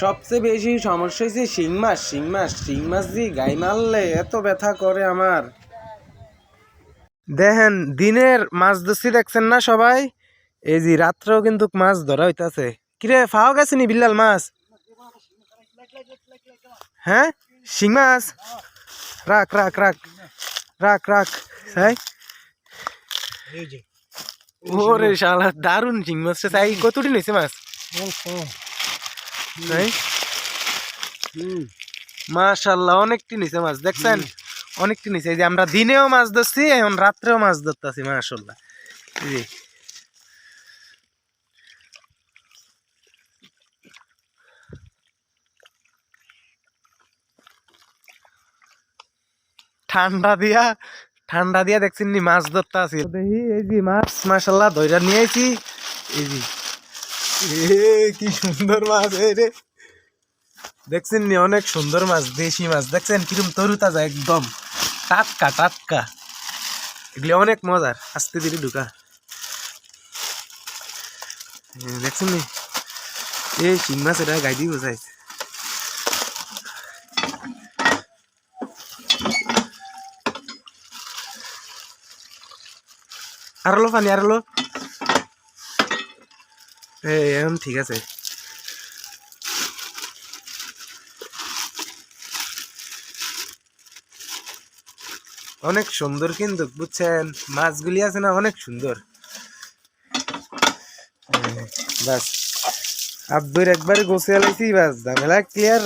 সবচেয়ে বেশি সমস্যা হয়েছে শিং মাছ দিয়ে গাই মারলে এত ব্যথা করে আমার। দেখেন দিনের মাছ ধরছি দেখছেন না সবাই, এই যে রাত্রেও কিন্তু মাছ ধরা হইতাছে। কিরে ফাও গেছে নি বিল্লাল মাছ? হ্যাঁ শিং মাছ রাখ রাখ রাখ রাখ রাখ। হ্যাঁ ওরে শালা দারুন শিং মাছটা চাই। কতটি নিয়েছে মাছ? মাশাআল্লাহ অনেকটি নিচে মাছ দেখছেন, অনেকটি নিচে। এই যে আমরা দিনেও মাছ ধরছি, এখন রাত্রেও মাছ ধরতেছি মাশাআল্লাহ। জি ঠান্ডা দিয়া দেখছেন নি মাছ ধরতে আছি। দেখি এই যে মাছ মাশাআল্লাহ ধইরা নিয়ে আইছি। এই যে কি সুন্দর মাছ এই রে, দেখছেন নি অনেক সুন্দর মাছ, দেশি মাছ দেখছেন কিরম তরু তাজা একদম টাটকা টাটকা। এগুলি অনেক মজার। আস্তে ধীরে ঢুকা দেখছেন নি এই শিং মাছ, এটা গাই দিয়ে বোঝাইছে। আরলো পানি আরলো, এখন ঠিক আছে। অনেক সুন্দর কিন্তু বুঝছেন, মাছগুলি আছে না অনেক সুন্দর। বাস আব্দুর একবারে গোসে আলাইছি, বাস ঝামেলা ক্লিয়ার।